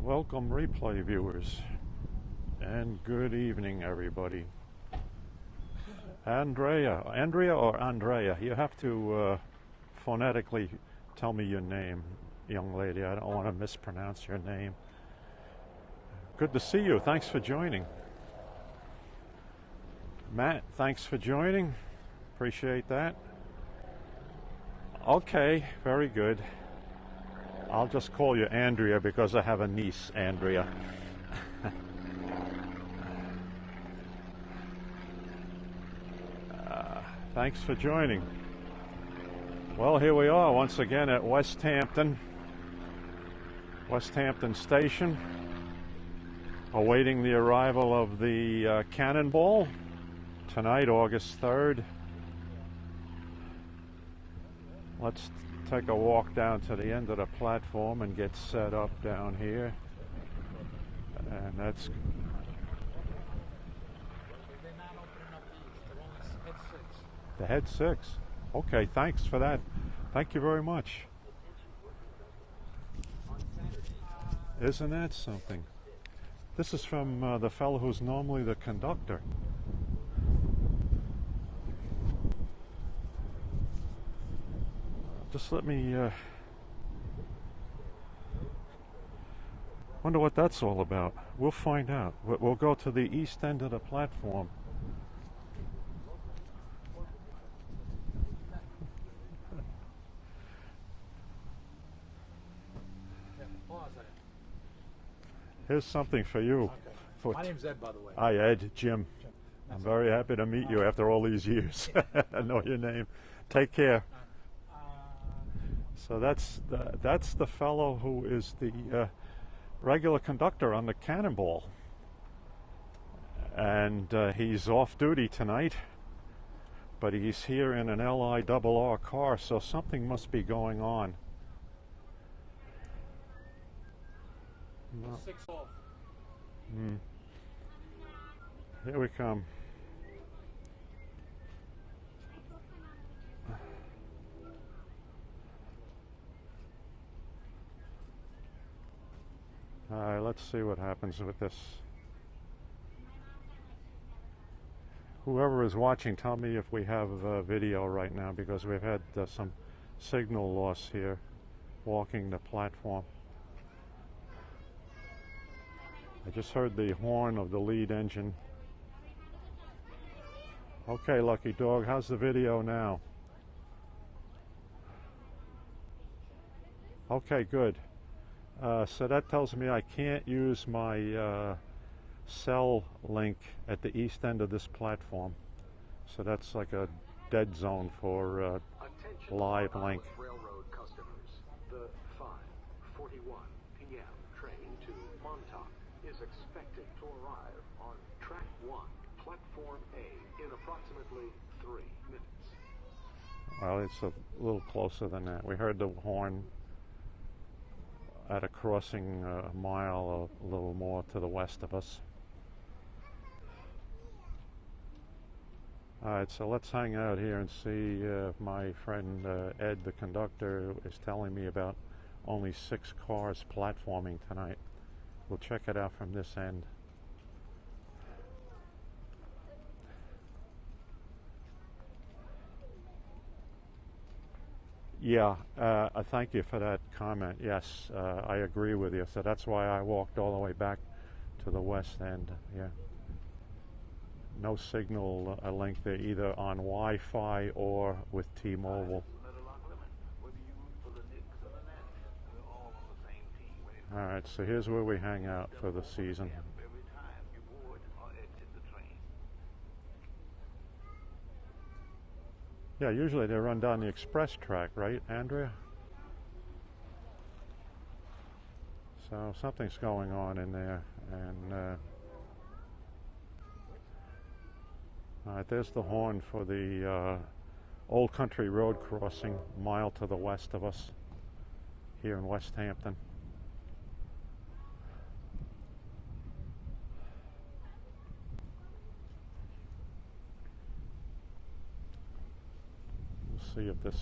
Welcome replay viewers, and good evening everybody. Andrea or Andrea, you have to phonetically tell me your name, young lady. I don't want to mispronounce your name. Good to see you. Thanks for joining. Matt, thanks for joining. Appreciate that. Okay, very good. I'll just call you Andrea because I have a niece, Andrea. Thanks for joining. Well, here we are once again at Westhampton Station, awaiting the arrival of the Cannonball tonight, August 3rd. Let's take a walk down to the end of the platform and get set up down here. And that's the head six. Okay, thanks for that. Thank you very much. Isn't that something? This is from the fellow who's normally the conductor. Just let me wonder what that's all about. We'll find out. We'll go to the east end of the platform. Here's something for you. Okay. My name's Ed, by the way. Hi, Ed. Jim. I'm very happy to meet you after all these years. I know your name. Take care. So that's the fellow who is the regular conductor on the Cannonball, and he's off duty tonight, but he's here in an LIRR car, so something must be going on. No. 6 off. Here we come. All right, let's see what happens with this. Whoever is watching, tell me if we have video right now, because we've had some signal loss here walking the platform. I just heard the horn of the lead engine. Okay, Lucky Dog, how's the video now? Okay, good. So that tells me I can't use my cell link at the east end of this platform. So that's like a dead zone for live link. Railroad customers, the 5:41 p.m. train to Montauk is expected to arrive on track 1, platform A, in approximately 3 minutes. Well, it's a little closer than that. We heard the horn at a crossing a mile, a little more to the west of us. All right, so let's hang out here and see if my friend Ed, the conductor, is telling me about only 6 cars platforming tonight. We'll check it out from this end. Yeah, thank you for that comment. Yes, I agree with you. So that's why I walked all the way back to the west end. Yeah. No signal link there, either on Wi-Fi or with T-Mobile. All right, so here's where we hang out for the season. Yeah, usually they run down the express track, right, Andrea? So something's going on in there, and all right, there's the horn for the Old Country Road crossing, a mile to the west of us, here in Westhampton. See if this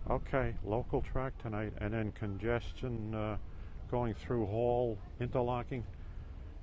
Okay, local track tonight, and then congestion going through Hall, interlocking.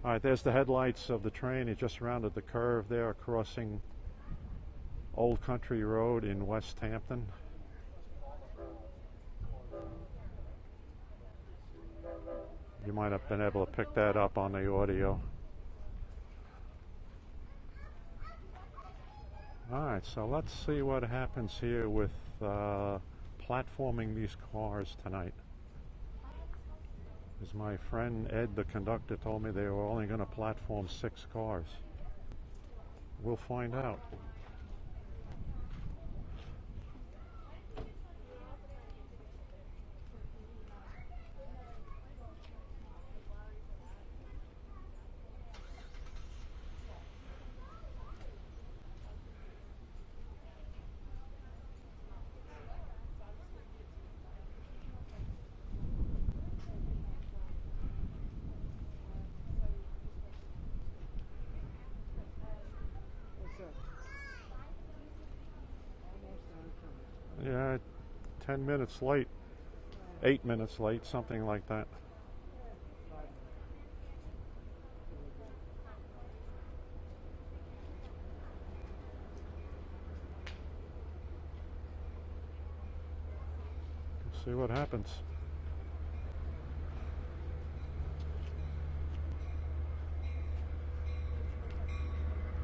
All right, there's the headlights of the train. It just rounded the curve there, crossing Old Country Road in Westhampton. You might have been able to pick that up on the audio. All right, so let's see what happens here with platforming these cars tonight. As my friend Ed, the conductor, told me they were only going to platform 6 cars. We'll find out. Yeah, 10 minutes late, 8 minutes late, something like that. Let's see what happens.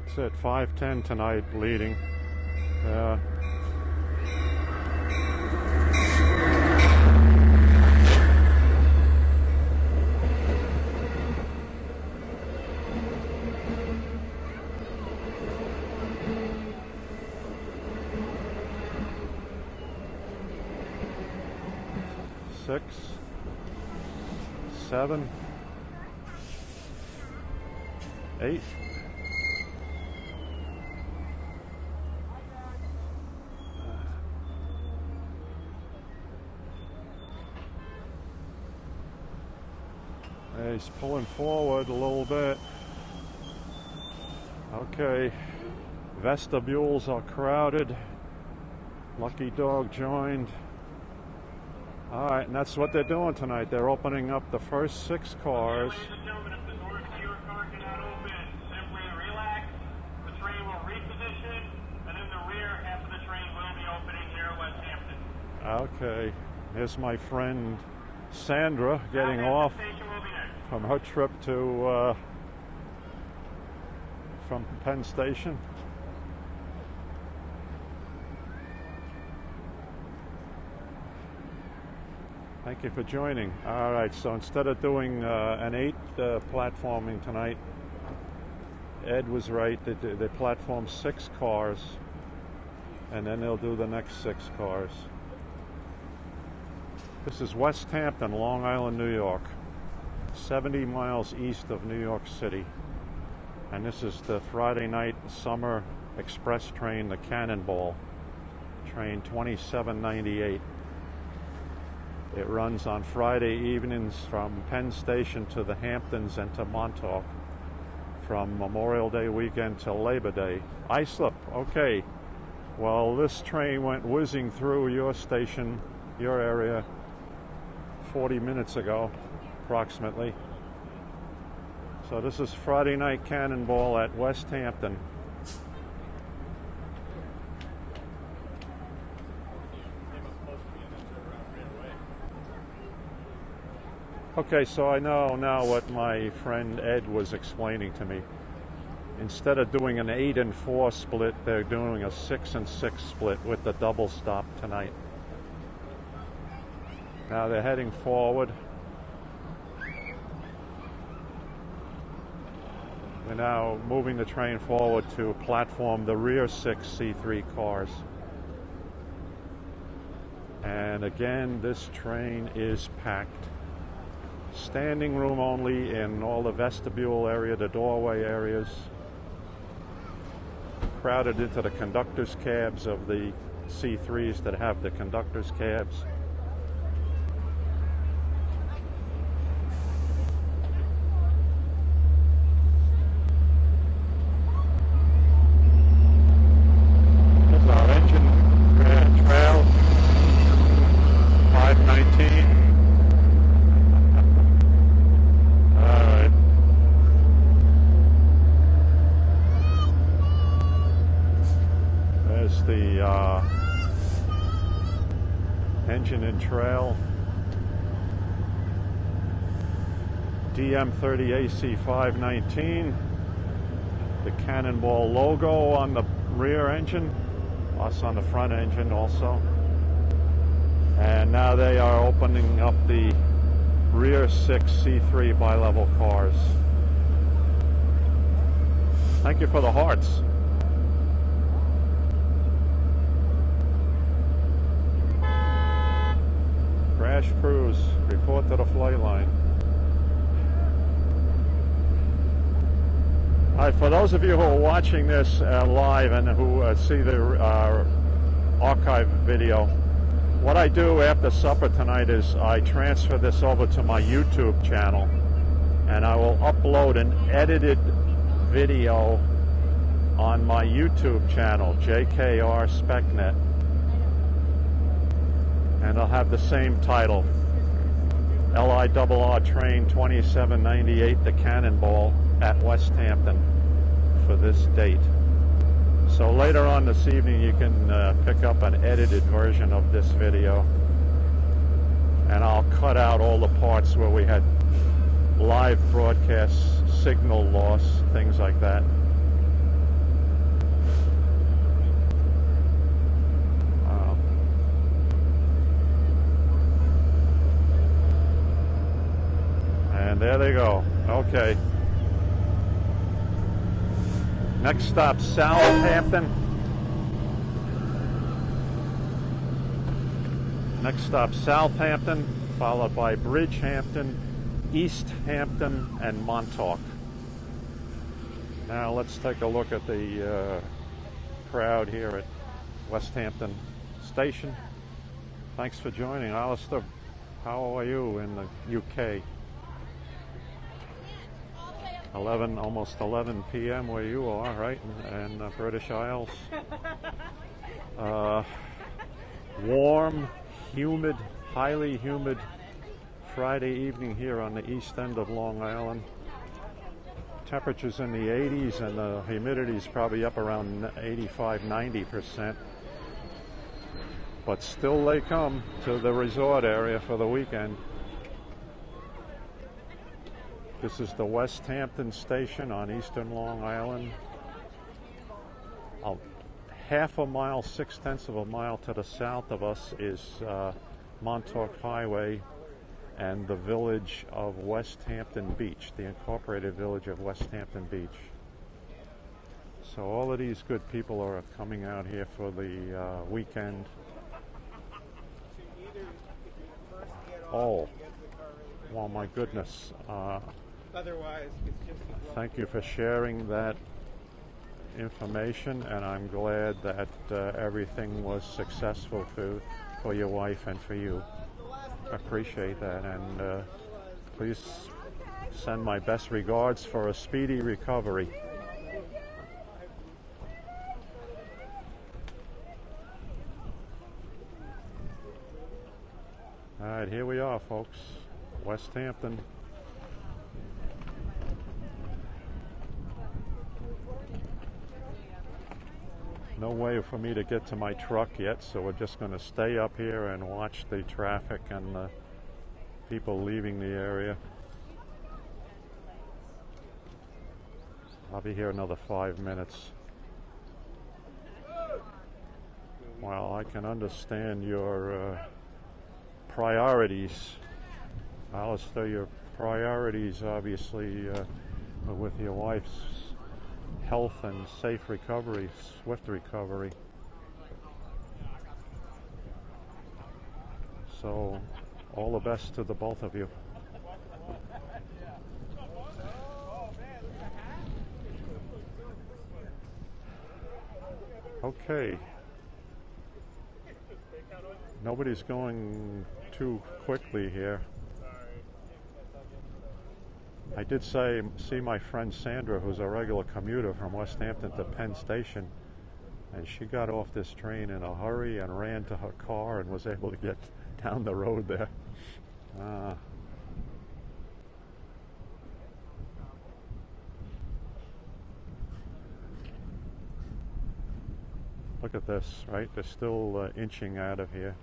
That's it, 5:10 tonight, leading. 6, 7, 8. He's pulling forward a little bit. Okay, vestibules are crowded. Lucky Dog joined. All right, and that's what they're doing tonight. They're opening up the first 6 cars. Ladies and gentlemen, if the doors to your car cannot open, simply relax. The train will reposition, and then the rear half of the train will be opening here at Westhampton. Okay, here's my friend Sandra getting off from her trip to from Penn Station. Thank you for joining. All right, so instead of doing an 8 platforming tonight, Ed was right. They platform 6 cars, and then they'll do the next 6 cars. This is Westhampton, Long Island, New York, 70 miles east of New York City. And this is the Friday night summer express train, the Cannonball, train 2798. It runs on Friday evenings from Penn Station to the Hamptons and to Montauk, from Memorial Day weekend till Labor Day. Islip, okay. Well, this train went whizzing through your station, your area, 40 minutes ago, approximately. So this is Friday night Cannonball at Westhampton. Okay, so I know now what my friend Ed was explaining to me. Instead of doing an 8 and 4 split, they're doing a 6 and 6 split with the double stop tonight. Now they're heading forward. We're now moving the train forward to platform the rear 6 C3 cars. And again, this train is packed. Standing room only in all the vestibule area, the doorway areas. Crowded into the conductors' cabs of the C3s that have the conductors' cabs. There's our engine trail. the engine and trail. DM30AC519. The Cannonball logo on the rear engine. Us on the front engine also. And now they are opening up the rear 6 C3 Bilevel cars. Thank you for the hearts. Crash Cruise, report to the flight line. All right, for those of you who are watching this live and who see the archive video, what I do after supper tonight is I transfer this over to my YouTube channel, and I will upload an edited video on my YouTube channel, JKR SpecNet, and I'll have the same title, LIRR Train 2798, the Cannonball at Westhampton for this date. So later on this evening you can pick up an edited version of this video, and I'll cut out all the parts where we had live broadcast signal loss, things like that. And there they go. Okay. Next stop, Southampton. Next stop, Southampton, followed by Bridgehampton, Easthampton, and Montauk. Now let's take a look at the crowd here at Westhampton Station. Thanks for joining. Alistair, how are you in the UK? 11, almost 11 p.m. where you are, right? And British Isles. Warm, humid, highly humid Friday evening here on the east end of Long Island. Temperatures in the 80s, and the humidity is probably up around 85–90%. But still they come to the resort area for the weekend. This is the Westhampton station on eastern Long Island. Half a mile, 6/10 of a mile to the south of us is Montauk Highway and the village of Westhampton Beach, the incorporated village of Westhampton Beach. So all of these good people are coming out here for the weekend. Oh, well, my goodness. Otherwise, it's just thank you for sharing that information, and I'm glad that everything was successful for your wife and for you. Appreciate that, and please send my best regards for a speedy recovery. All right, here we are, folks. Westhampton. No way for me to get to my truck yet, so we're just going to stay up here and watch the traffic and the people leaving the area. I'll be here another 5 minutes. Well, I can understand your priorities. Alistair, your priorities obviously are with your wife's health and safe recovery, swift recovery. So all the best to the both of you. Okay. Nobody's going too quickly here. I did see my friend Sandra, who's a regular commuter from Westhampton to Penn Station, and she got off this train in a hurry and ran to her car and was able to get down the road there. Look at this, right? They're still inching out of here.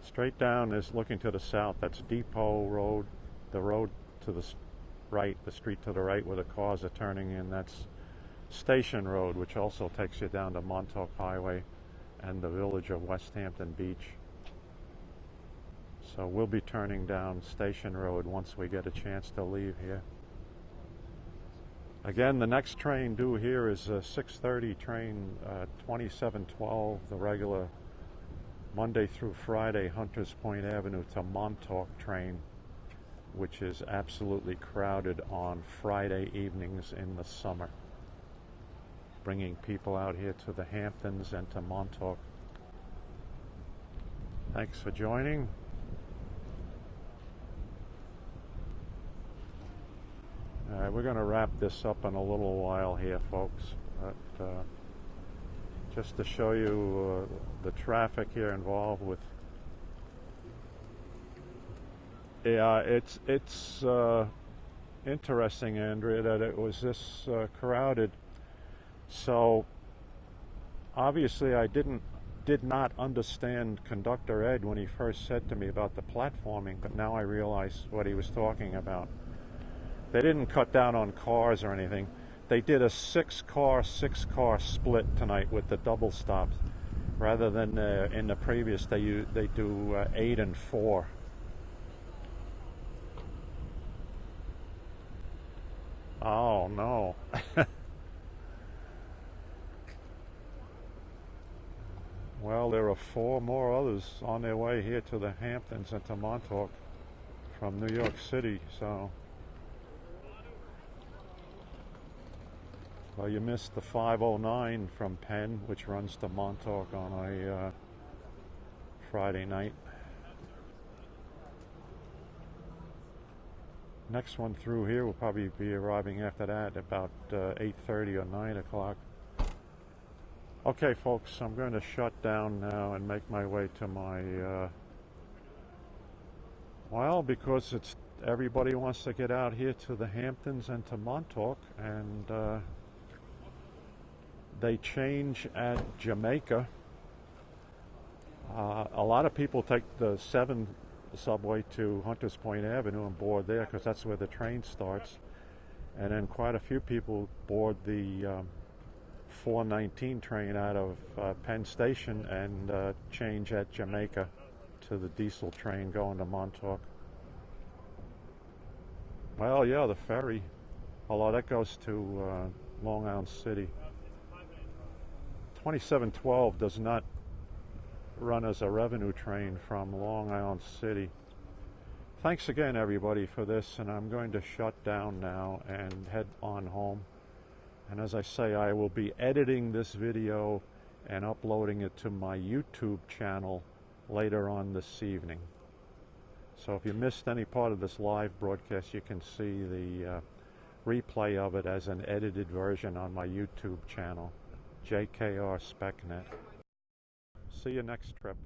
Straight down is looking to the south. That's Depot Road, the road to the right, the street to the right where the cars are turning in. That's Station Road, which also takes you down to Montauk Highway and the village of Westhampton Beach. So we'll be turning down Station Road once we get a chance to leave here. Again, the next train due here is a 6:30 train, 2712, the regular Monday through Friday Hunters Point Avenue to Montauk train, which is absolutely crowded on Friday evenings in the summer, bringing people out here to the Hamptons and to Montauk. Thanks for joining. We're going to wrap this up in a little while here, folks. But, just to show you the traffic here involved with. Yeah, it's interesting, Andrea, that it was this crowded. So obviously I did not understand Conductor Ed when he first said to me about the platforming, but now I realize what he was talking about. They didn't cut down on cars or anything. They did a six-car split tonight with the double stops, rather than in the previous they do 8 and 4. Oh no. Well, there are 4 more others on their way here to the Hamptons and to Montauk from New York City, so. Well, you missed the 509 from Penn, which runs to Montauk on a Friday night. Next one through here will probably be arriving after that, about 8:30 or 9 o'clock. Okay, folks, I'm going to shut down now and make my way to my, well, because everybody wants to get out here to the Hamptons and to Montauk, and they change at Jamaica. A lot of people take the 7 subway to Hunters Point Avenue and board there because that's where the train starts. And then quite a few people board the 419 train out of Penn Station and change at Jamaica to the diesel train going to Montauk. Well, yeah, the ferry. Although that goes to Long Island City. 2712 does not run as a revenue train from Long Island City. Thanks again, everybody, for this, and I'm going to shut down now and head on home. And as I say, I will be editing this video and uploading it to my YouTube channel later on this evening. So if you missed any part of this live broadcast, you can see the replay of it as an edited version on my YouTube channel, JKR SpecNet. See you next trip.